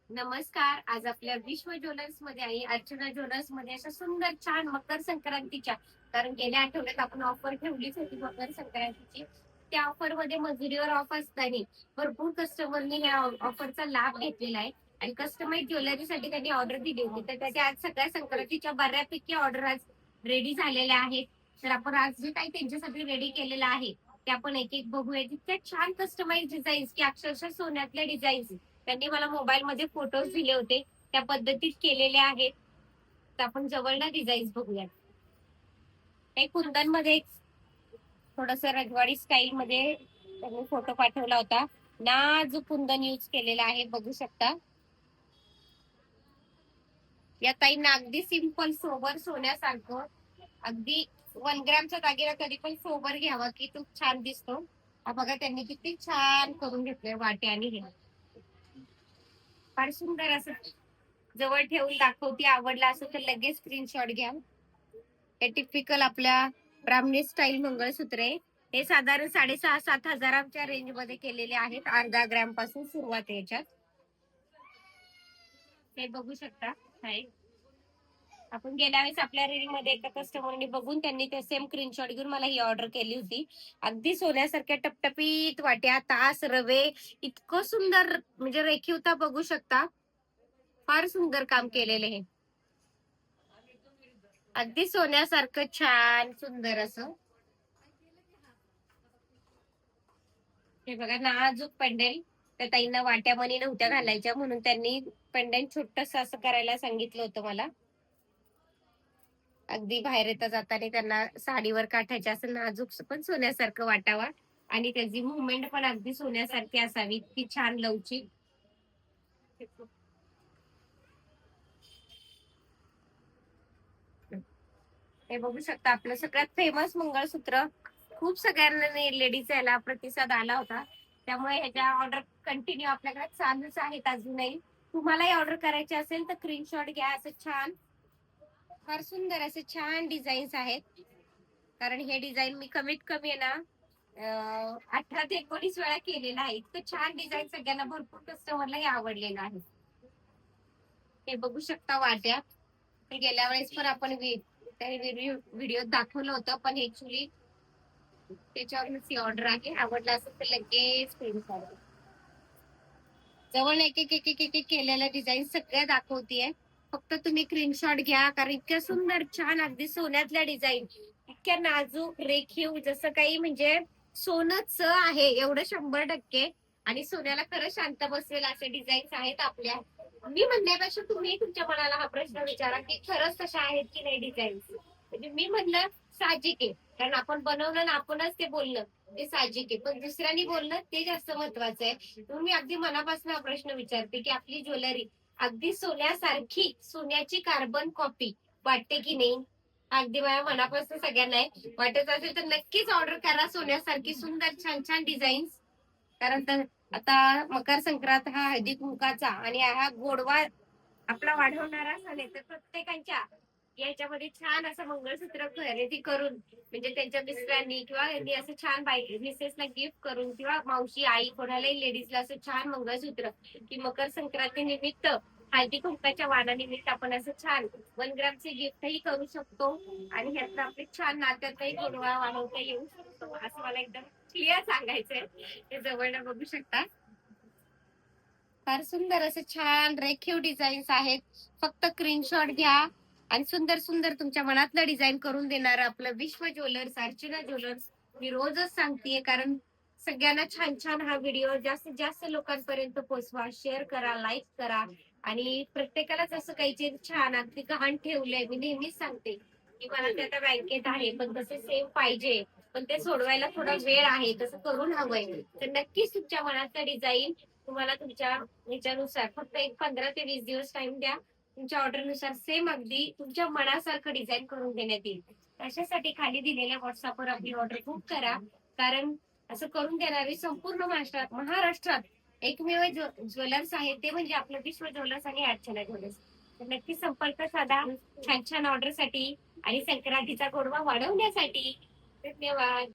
नमस्कार. आज आपल्या विश्व ज्वेलर्स मध्ये आणि अर्चना ज्वेलर्स मध्ये अशा सुंदर छान मकर संक्रांतीच्या, कारण गेल्या आठवड्यात आपण ऑफर ठेवलीच होती मकर संक्रांतीची. त्या ऑफर मध्ये मजुरीवर ऑफ असताना भरपूर कस्टमरनी या ऑफरचा लाभ घेतलेला आहे आणि कस्टमाइज ज्वेलरीसाठी त्यांनी ऑर्डर दिली होती. तर त्याच्या आज सगळ्या संक्रांतीच्या बऱ्यापैकी ऑर्डर आज रेडी झालेल्या आहेत. तर आपण आज जे काही त्यांच्यासाठी रेडी केलेलं आहे ते आपण एक एक बघूया. इतक्या छान कस्टमाइज डिझाईन्स की अक्षरशः सोन्यातल्या डिझाईन्स त्यांनी मला मोबाईलमध्ये फोटोज दिले होते, त्या पद्धतीत केलेले आहेत. तर आपण जवळना डिझाईन्स बघूयात. हे कुंदन मध्ये थोडस रजवाडी स्टाईल मध्ये त्यांनी फोटो पाठवला होता. नाजूक कुंदन यूज केलेला आहे, बघू शकता. या ताईंना अगदी सिंपल सोबर सोन्यासारखं, अगदी 1 ग्रॅमचा दागिना कधी पण सोबर घ्यावा की तो छान दिसतो. हा बघा त्यांनी किती छान करून घेतलंय वाटे आणि हे फार सुंदर असं जवळ ठेवून दाखवते. आवडला असेल तर लगेच स्क्रीनशॉट घ्या. हे टिपिकल आपल्या ब्राह्मणी स्टाईल मंगळसूत्र आहे. हे साधारण 6,500-7,000च्या रेंज मध्ये केलेले आहेत. 0.5 ग्रॅम पासून सुरुवात आहे याच्यात. हे बघू शकता. हाय, आपण गेल्या वेळेस आपल्या रील मध्ये एका कस्टमरने बघून त्यांनी ते सेम स्क्रीनशॉट घेऊन मला ही ऑर्डर केली होती. अगदी सोन्यासारख्या टपटपीत वाट्या, तास, रवे, इतकं सुंदर म्हणजे रेखीवता बघू शकता. फार सुंदर काम केलेले हे, अगदी सोन्यासारखं छान सुंदर असं. हे बघा नाजूक पेंडेल. त्या ताईंना वाट्या मणी नव्हत्या घालायच्या म्हणून त्यांनी पेंडेंट छोटस असं करायला सांगितलं होतं मला. अगदी बाहेर येता जाताना त्यांना साडीवर काठायचे असं नाजूक पण सोन्यासारखं वाटावा आणि त्याची मुवमेंट पण अगदी सोन्यासारखी असावी, इतकी छान लवचिक. हे बघू शकता आपलं सगळ्यात फेमस मंगळसूत्र. खूप सगळ्यांना लेडीज याला प्रतिसाद आला होता, त्यामुळे ह्याच्या ऑर्डर कंटिन्यू आपल्याकडे चालूच आहेत अजूनही. तुम्हालाही ऑर्डर करायचे असेल तर स्क्रीनशॉट घ्या. असं छान, फार सुंदर असे छान डिझाईन्स आहेत. कारण हे डिझाईन मी कमीत कमी आहे ना 18 ते 19 वेळा केलेलं आहे. इतकं छान डिझाईन सगळ्यांना भरपूर कस्टमरलाही आवडलेलं आहे. हे बघू शकता वाट्या. हे गेल्या वेळेस पण आपण व्हिडिओ दाखवलं होतं, पण ऍक्च्युली त्याच्यावरूनच ही ऑर्डर आहे. आवडला असेल तर लगेच स्क्रीनशॉट. जवळ एक एक एक एक एक एक केलेल्या डिझाईन सगळ्या दाखवतीये. फक्त तुम्ही स्क्रीनशॉट घ्या, कारण इतक्या सुंदर छान अगदी सोन्यातल्या डिझाईन, इतक्या नाजूक रेखीव, जसं काही म्हणजे सोनच आहे एवढं 100%. आणि सोन्याला खरं शांत बसवेल असे डिझाईन्स आहेत आपल्या. मी म्हणण्यापेक्षा तुम्ही तुमच्या मनाला हा प्रश्न विचारा की खरंच तशा आहेत की नाही डिझाईन्स. म्हणजे मी म्हणलं साहजिक आहे, कारण आपण बनवलं ना आपणच ते बोलणं ते साहजिक आहे, पण दुसऱ्यांनी बोलणं ते जास्त महत्वाचं आहे. म्हणून मी अगदी मनापासून हा प्रश्न विचारते की आपली ज्वेलरी अगदी सोन्यासारखी, सोन्याची कार्बन कॉपी वाटते की नाही. अगदी माझ्या मनापासून सगळ्यांना आहे. वाटत असेल तर नक्कीच ऑर्डर करा सोन्यासारखी सुंदर छान छान डिझाईन्स. कारण तर आता मकर संक्रांत हा हळदी कुंकाचा आणि हा गोडवा आपला वाढवणारा सण आहे. तर प्रत्येकाच्या याच्यामध्ये छान असं मंगळसूत्र खरेदी करून, म्हणजे त्यांच्या मिस्टरांनी किंवा यांनी असं छान बाई मिसेसला गिफ्ट करून किंवा मावशी आई कोणालाही लेडीजला असं छान मंगळसूत्र की मकर संक्रांती निमित्त हळदी कुंकाच्या वाणानिमित्त आपण असं छान 1 ग्रॅमचे गिफ्टही करू शकतो आणि ह्यातनं आपले छान नात्यातही गोडवा वाढवता येऊ शकतो, असं मला एकदम क्लिअर सांगायचंय. ते जवळ बघू शकता. फार सुंदर असे छान रेखीव डिझाईन्स आहेत. फक्त स्क्रीनशॉट घ्या आणि सुंदर सुंदर तुमच्या मनातलं डिझाईन करून देणार आपलं विश्व ज्वेलर्स, अर्चना ज्वेलर्स. मी रोजच सांगतेय, कारण सगळ्यांना छान छान हा व्हिडिओ जास्तीत जास्त लोकांपर्यंत पोहोचवा, शेअर करा, लाईक करा. आणि प्रत्येकालाच असं काही छान अगदी गहाण ठेवलंय. मी नेहमीच सांगते की मला ते आता बँकेत आहे पण तसे सेम पाहिजे, पण ते सोडवायला थोडा वेळ आहे, तसं करून हवंय. तर नक्कीच तुमच्या मनातलं डिझाईन तुम्हाला तुमच्या ह्याच्यानुसार फक्त एक 15 ते 20 दिवस टाइम द्या. तुमच्या ऑर्डरनुसार सेम अगदी तुमच्या मनासारखं डिझाईन करून देण्यात येईल. अशासाठी खाली दिलेल्या व्हॉट्सअपवर आपली ऑर्डर बुक करा, कारण असं करून देणारी संपूर्ण महाराष्ट्रात एकमेव ज्वेलर्स आहे ते म्हणजे आपलं विश्व ज्वेलर्स आणि अर्चना ज्वेलर्स. तर नक्की संपर्क साधा छान छान ऑर्डरसाठी आणि संक्रांतीचा गोडवा वाढवण्यासाठी. धन्यवाद.